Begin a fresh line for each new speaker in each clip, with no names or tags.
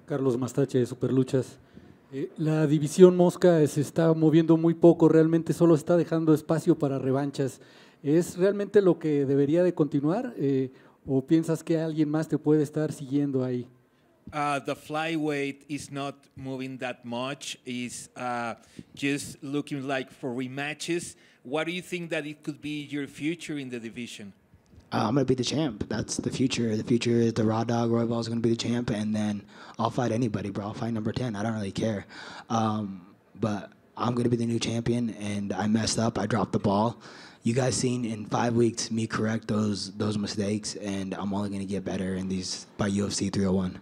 Carlos Mastache de Superluchas. La división mosca se está moviendo muy poco, realmente solo está dejando espacio para revanchas. ¿Es realmente lo que debería de continuar o piensas que alguien más te puede estar siguiendo ahí?
The flyweight is not moving that much. Is just looking like for rematches. What do you think that it could be your future in the division?
I'm going to be the champ. That's the future. The future is the Raw Dog. Royval is going to be the champ, and then I'll fight anybody, bro. I'll fight number 10. I don't really care. But I'm going to be the new champion, and I messed up. I dropped the ball. You guys seen in 5 weeks me correct those mistakes, and I'm only going to get better in these by UFC 301.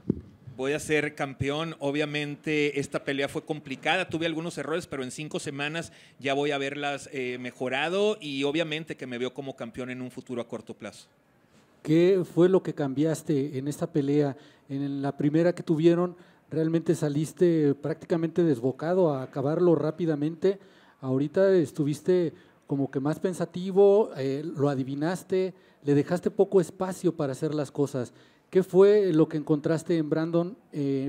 Voy a ser campeón. Obviamente esta pelea fue complicada, tuve algunos errores, pero en 5 semanas ya voy a haberlas mejorado y obviamente que me veo como campeón en un futuro a corto plazo.
¿Qué fue lo que cambiaste en esta pelea? En la primera que tuvieron, realmente saliste prácticamente desbocado a acabarlo rápidamente. Ahorita estuviste como que más pensativo, lo adivinaste, le dejaste poco espacio para hacer las cosas. ¿Qué fue lo que encontraste en Brandon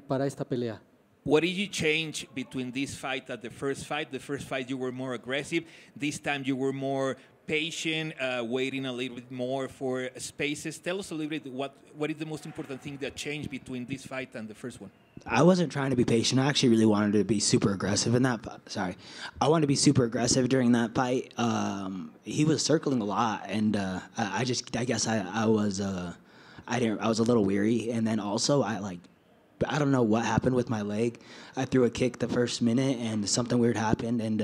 para esta pelea?
What did you change between this fight and the first fight? The first fight you were more aggressive. This time you were more patient, waiting a little bit more for spaces. Tell us a little bit what is the most important thing that changed between this fight and the first one?
I wasn't trying to be patient. I actually really wanted to be super aggressive in that fight. Sorry. I wanted to be super aggressive during that fight. He was circling a lot, and I guess I was a little weary, and then also I don't know what happened with my leg. I threw a kick the first minute, and something weird happened, and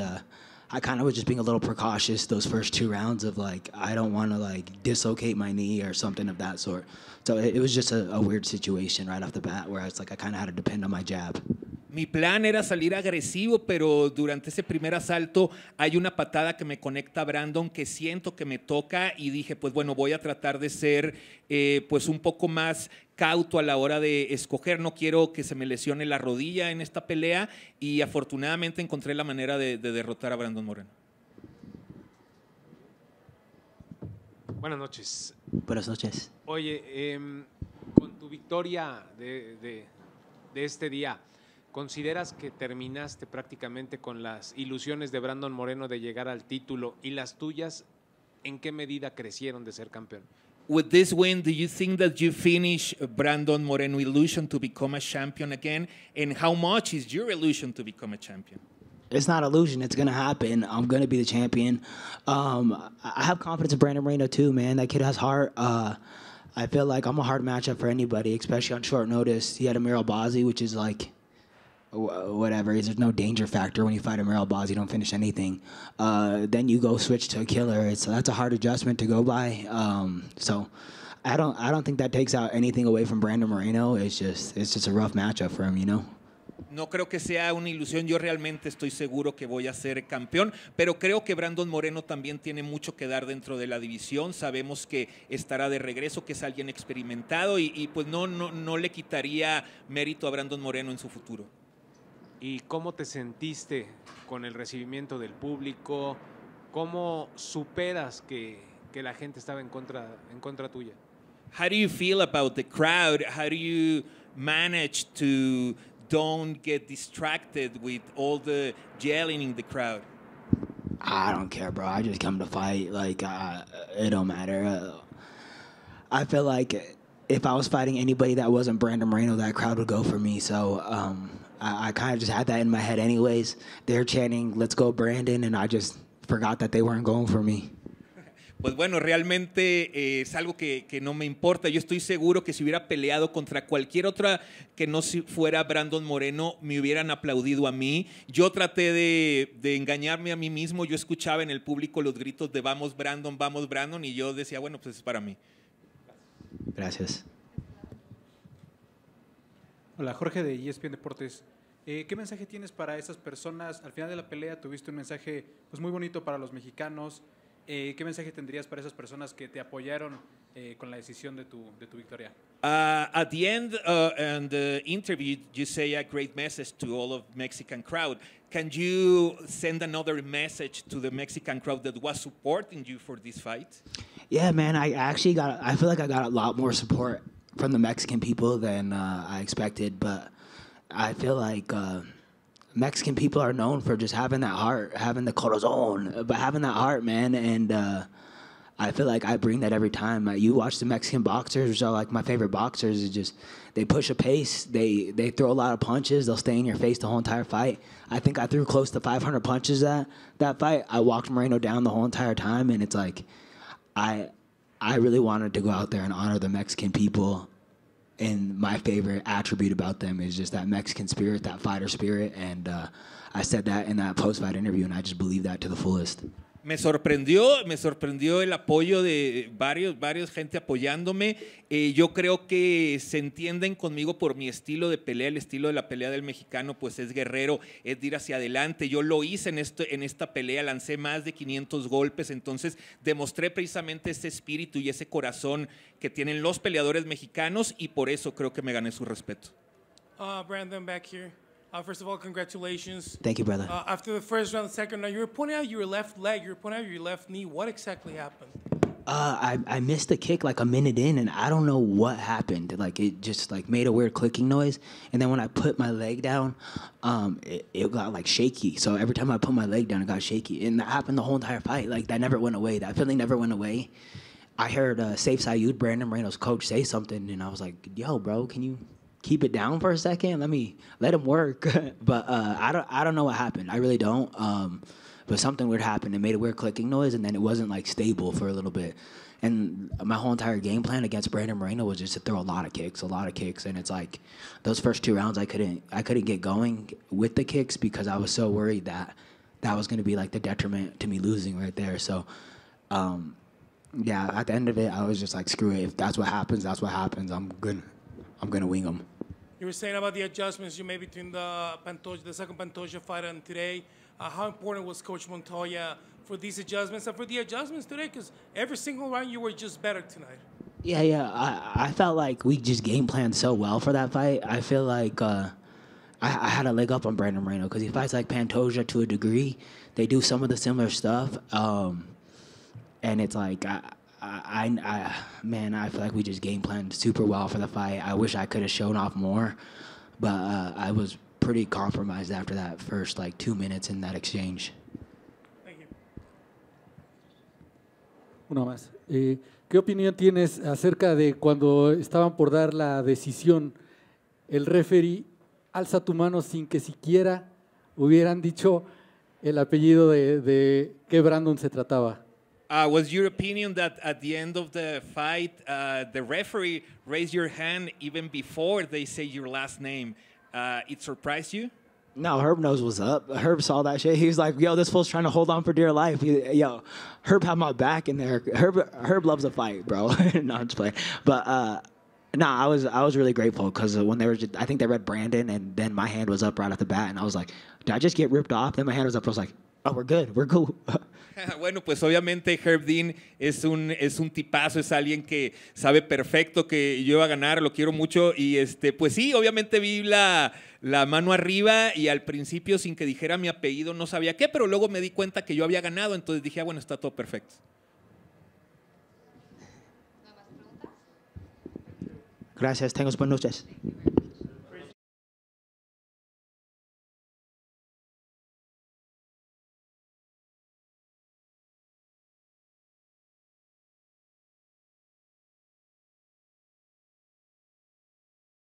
I kind of was just being a little precautious those first 2 rounds of I don't want to dislocate my knee or something of that sort. So it was just a weird situation right off the bat where I kind of had to depend on my jab.
Mi plan era salir agresivo, pero durante ese primer asalto hay una patada que me conecta a Brandon que siento que me toca y dije, pues bueno, voy a tratar de ser pues un poco más cauto a la hora de escoger. No quiero que se me lesione la rodilla en esta pelea y afortunadamente encontré la manera de derrotar a Brandon Moreno.
Buenas noches.
Buenas noches.
Oye, con tu victoria de este día, ¿consideras que terminaste prácticamente con las ilusiones de Brandon Moreno de llegar al título y las tuyas en qué medida crecieron de ser campeón?
With this win, do you think that you finish Brandon Moreno illusion to become a champion again? And how much is your illusion to become a champion?
It's not illusion. It's going to happen. I'm going to be the champion. I have confidence in Brandon Moreno too, man. That kid has heart. I feel like I'm a hard matchup for anybody, especially on short notice. He had Amir Albazi, which is whatever. There's no danger factor when you fight Amir Albazi. You don't finish anything. Then you go switch to a killer. That's a hard adjustment to go by. So I don't think that takes out anything away from Brandon Moreno. It's just a rough matchup for him, you know.
No creo que sea una ilusión, yo realmente estoy seguro que voy a ser campeón, pero creo que Brandon Moreno también tiene mucho que dar dentro de la división. Sabemos que estará de regreso, que es alguien experimentado y pues no le quitaría mérito a Brandon Moreno en su futuro.
¿Y cómo te sentiste con el recibimiento del público? ¿Cómo superas que la gente estaba en contra tuya?
How do you feel about the crowd? How do you manage to don't get distracted with all the yelling in the crowd?
I don't care, bro. I just come to fight. It don't matter. I feel like if I was fighting anybody that wasn't Brandon Moreno, that crowd would go for me. So I kind of just had that in my head anyways. They're chanting, "Let's go, Brandon," and I just forgot that they weren't going for me.
Pues bueno, realmente es algo que no me importa. Yo estoy seguro que si hubiera peleado contra cualquier otra que no fuera Brandon Moreno, me hubieran aplaudido a mí. Yo traté de engañarme a mí mismo. Yo escuchaba en el público los gritos de vamos Brandon, y yo decía, bueno, pues es para mí.
Gracias.
Hola, Jorge de ESPN Deportes. ¿Qué mensaje tienes para esas personas? Al final de la pelea tuviste un mensaje pues, muy bonito para los mexicanos. ¿Qué mensaje tendrías para esas personas que te apoyaron con la decisión de tu victoria?
At the end and the interview, you say a great message to all of Mexican crowd. Can you send another message to the Mexican crowd that was supporting you for this fight?
Yeah, man. I feel like I got a lot more support from the Mexican people than I expected, but I feel like Mexican people are known for just having that heart, having the corazon, but having that heart, man, and I feel like I bring that every time. You watch the Mexican boxers, which are like my favorite boxers, is just they push a pace, they throw a lot of punches, they'll stay in your face the whole entire fight. I think I threw close to 500 punches that fight. I walked Moreno down the whole entire time, and it's like I really wanted to go out there and honor the Mexican people, and my favorite attribute about them is just that Mexican spirit, that fighter spirit, and I said that in that post-fight interview, and I just believe that to the fullest.
Me sorprendió el apoyo de varios gente apoyándome. Yo creo que se entienden conmigo por mi estilo de pelea. El estilo de la pelea del mexicano pues es guerrero, es de ir hacia adelante. Yo lo hice en esta pelea, lancé más de 500 golpes, entonces demostré precisamente ese espíritu y ese corazón que tienen los peleadores mexicanos y por eso creo que me gané su respeto.
Brandon, back here. First of all, congratulations.
Thank you, brother.
After the first round, the second round, you were pointing out your left leg, you were pointing out your left knee. What exactly happened?
I missed the kick like a minute in, and I don't know what happened. Like, it just like made a weird clicking noise, and then when I put my leg down, it got like shaky. So every time I put my leg down, it got shaky, and that happened the whole entire fight. Like, that never went away. That feeling never went away. I heard Saif Sayud, Brandon Moreno's coach, say something, and I was like, "Yo, bro, can you keep it down for a second? Let him work." But I don't know what happened. I really don't. But something weird happened. It made a weird clicking noise, and then it wasn't like stable for a little bit. And my whole entire game plan against Brandon Moreno was just to throw a lot of kicks. And it's like those first 2 rounds, I couldn't get going with the kicks because I was so worried that was going to be like the detriment to me losing right there. So, yeah, at the end of it, I was just like, screw it. If that's what happens, that's what happens. I'm gonna wing them.
You were saying about the adjustments you made between the second Pantoja fight and today. How important was Coach Montoya for these adjustments and for the adjustments today? Because every single round you were just better tonight.
Yeah. I felt like we just game planned so well for that fight. I feel like I had a leg up on Brandon Moreno because he fights like Pantoja to a degree. They do some of the similar stuff, and it's like man, I feel like we just game planned super well for the fight. I wish I could have shown off more, but I was pretty compromised after that first like 2 minutes in that exchange.
Thank you.
Una más. ¿Qué opinión tienes acerca de cuando estaban por dar la decisión? El referee alza tu mano sin que siquiera hubieran dicho el apellido de qué Brandon se trataba.
Was your opinion that at the end of the fight, the referee raised your hand even before they say your last name? It surprised you?
No, Herb knows what's up. Herb saw that shit. He was like, "Yo, this fool's trying to hold on for dear life." Yo, Herb had my back in there. Herb loves a fight, bro. No, I'm just playing. But I was really grateful because when I think they read Brandon, and then my hand was up right off the bat, and I was like, "Did I just get ripped off?" Then my hand was up. I was like, "Oh, we're good. We're cool."
Bueno, pues obviamente Herb Dean es un tipazo, es alguien que sabe perfecto que yo iba a ganar, lo quiero mucho y pues sí, obviamente vi la mano arriba y al principio sin que dijera mi apellido no sabía qué, pero luego me di cuenta que yo había ganado, entonces dije, bueno, está todo perfecto.
Gracias, tengo buenas noches.